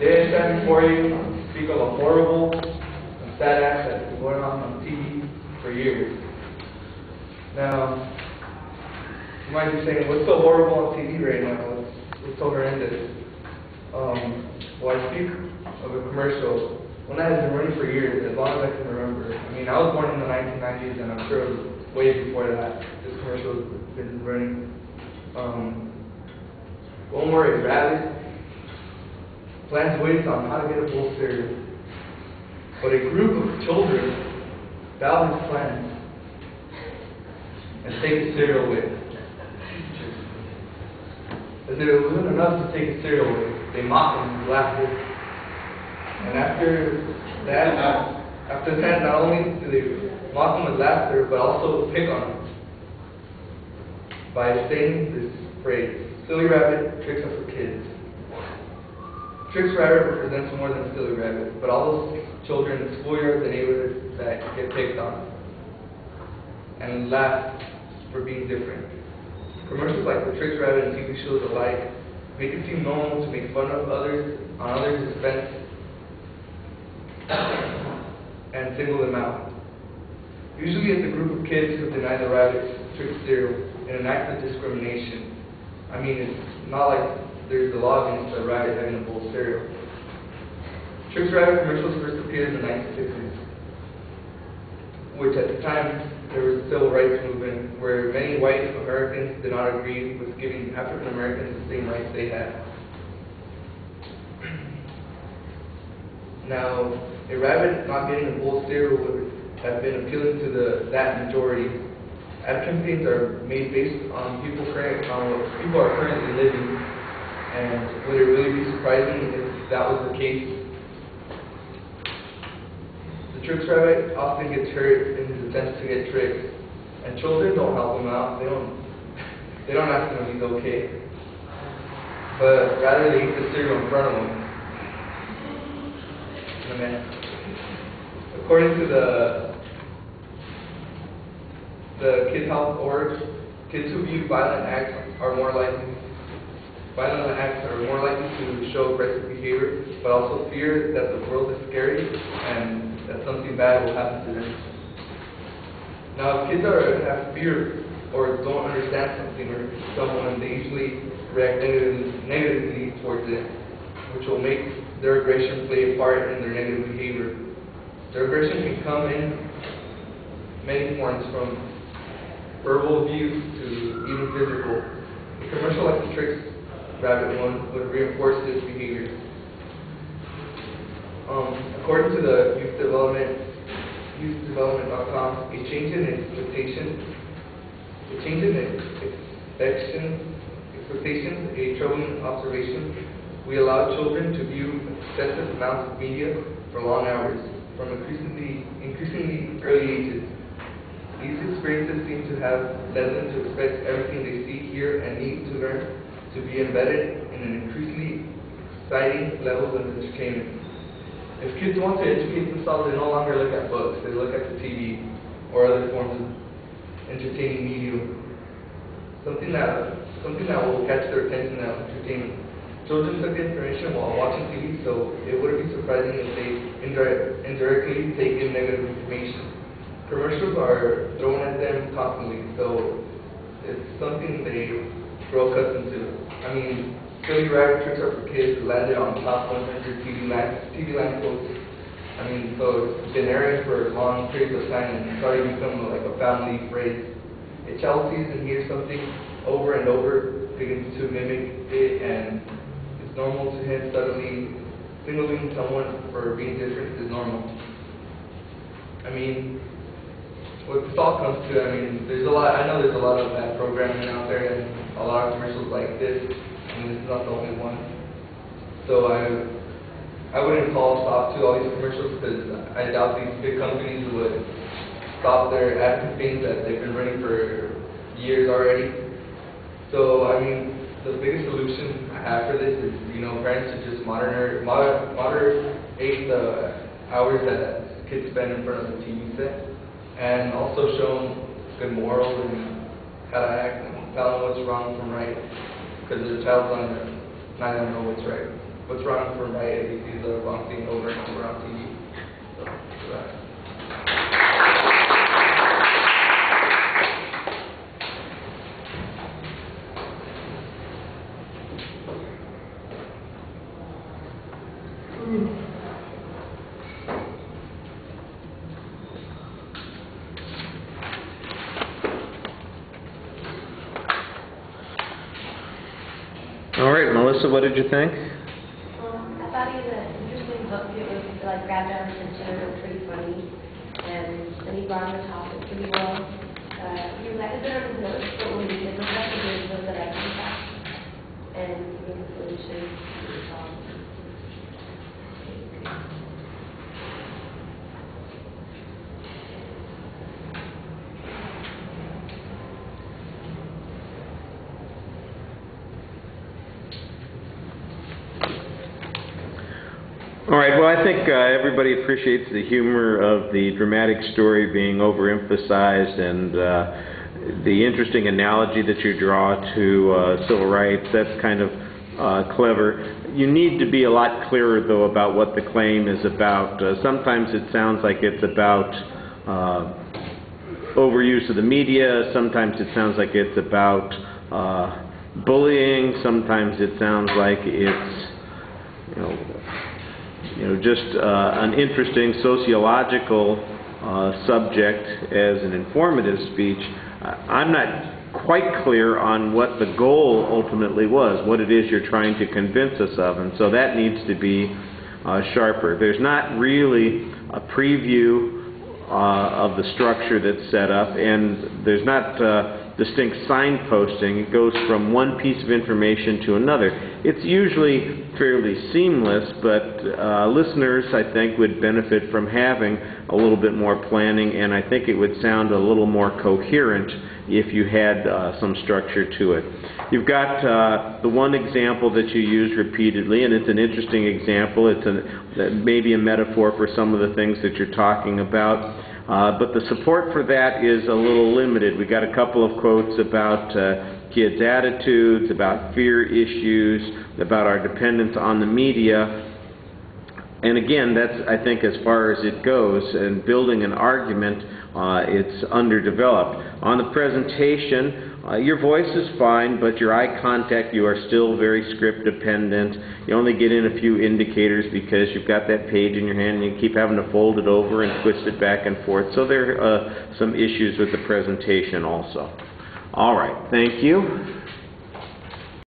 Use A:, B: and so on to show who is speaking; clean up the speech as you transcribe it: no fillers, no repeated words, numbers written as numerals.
A: They stand before you to speak of a horrible and sad act that's been going on TV for years. Now, you might be saying, what's so horrible on TV right now? What's so horrendous? Well, I speak of a commercial, one that has been running for years, as long as I can remember. I mean, I was born in the 1990s, and I'm sure it was way before that. This commercial has been running. One where a rabbit plans ways on how to get a bowl of cereal, but a group of children foul his plans and take his cereal away. As if it wasn't enough to take his cereal away, they mock him with laughter. And after that, not only do they mock him with laughter, but also pick on him by saying this phrase, "Silly rabbit, tricks are for kids." Tricks Rabbit represents more than Silly Rabbit, but all those children in schoolyards and neighborhoods that get picked on and laugh for being different. Commercials like the Tricks Rabbit and TV shows alike make it seem normal to make fun of others on others' expense and single them out. Usually it's a group of kids who deny the rabbit's trick cereal in an act of discrimination. I mean, it's not like there's a law against a rabbit having a bowl of cereal. Tricks Rabbit commercials first appeared in the 1960s, which at the time there was a civil rights movement where many white Americans did not agree with giving African Americans the same rights they had. Now, a rabbit not getting a bowl of cereal would have been appealing to that majority. Ad campaigns are made based on what people are currently living. And would it really be surprising if that was the case? The Tricks Rabbit often gets hurt in his attempts to get tricks, and children don't help him out. They don't ask him if he's okay, but rather they eat the cereal in front of him. Amen. According to the Kids Health Org, kids who view violent acts are more likely to show aggressive behavior, but also fear that the world is scary and that something bad will happen to them. Now, if kids have fear or don't understand something or someone, they usually react negatively towards it, which will make their aggression play a part in their negative behavior. Their aggression can come in many forms, from verbal abuse to even physical. A commercial like the Tricks Rabbit one would reinforce this behavior. According to the youthdevelopment.com, a change in expectations, a troubling observation. We allow children to view excessive amounts of media for long hours from increasingly early ages. These experiences seem to have led them to expect everything they see, hear, and need to learn to be embedded in an increasingly exciting levels of entertainment. If kids want to educate themselves, they no longer look at books, they look at the TV or other forms of entertaining medium. Something that will catch their attention and entertainment. Children took information while watching TV, so it wouldn't be surprising if they indirectly take in negative information. Commercials are thrown at them constantly, so it's something they grow accustomed to. I mean, Silly Rabbit Tricks Are for Kids landed on top 100 TV line quotes. I mean, so it's been airing for long periods of time and started to become like a family phrase. A child sees and hears something over and over, begins to mimic it, and it's normal to him. Suddenly, singling someone for being different is normal. I mean, what this all comes to, I mean, I know there's a lot of bad programming out there and a lot of commercials like this. I mean, this is not the only one. So I wouldn't call stop to all these commercials, because I doubt these big companies would stop their ad campaigns that they've been running for years already. So, I mean, the biggest solution I have for this is, parents should just moderate the hours that kids spend in front of the TV set, and also show them good morals and how to act and tell them what's wrong from right, because the child's not going to know what's right. what's wrong for my ABCs are bouncing over and over on TV. So, for that.
B: All right, Melissa, what did you think?
C: I thought he was an interesting book. It was like grabbed our attention and it was pretty funny. And then he brought on the topic pretty well. He was like a bit on his notes, but when he did the messages was that I came back and giving the solution.
B: All right, well, I think everybody appreciates the humor of the dramatic story being overemphasized and the interesting analogy that you draw to civil rights. That's kind of clever. You need to be a lot clearer, though, about what the claim is about. Sometimes it sounds like it's about overuse of the media. Sometimes it sounds like it's about bullying. Sometimes it sounds like it's, just an interesting sociological subject as an informative speech. I'm not quite clear on what the goal ultimately was, what it is you're trying to convince us of, and so that needs to be sharper. There's not really a preview of the structure that's set up, and there's not distinct signposting. It goes from one piece of information to another. It's usually fairly seamless, but listeners, I think, would benefit from having a little bit more planning, and I think it would sound a little more coherent if you had some structure to it. You've got the one example that you use repeatedly, and it's an interesting example. It's maybe a metaphor for some of the things that you're talking about. But the support for that is a little limited. We got a couple of quotes about kids' attitudes, about fear issues, about our dependence on the media. And again, that's, I think, as far as it goes. And building an argument, it's underdeveloped. On the presentation, your voice is fine, but your eye contact, you are still very script dependent. You only get in a few indicators because you've got that page in your hand and you keep having to fold it over and twist it back and forth. So there are some issues with the presentation also. All right, thank you.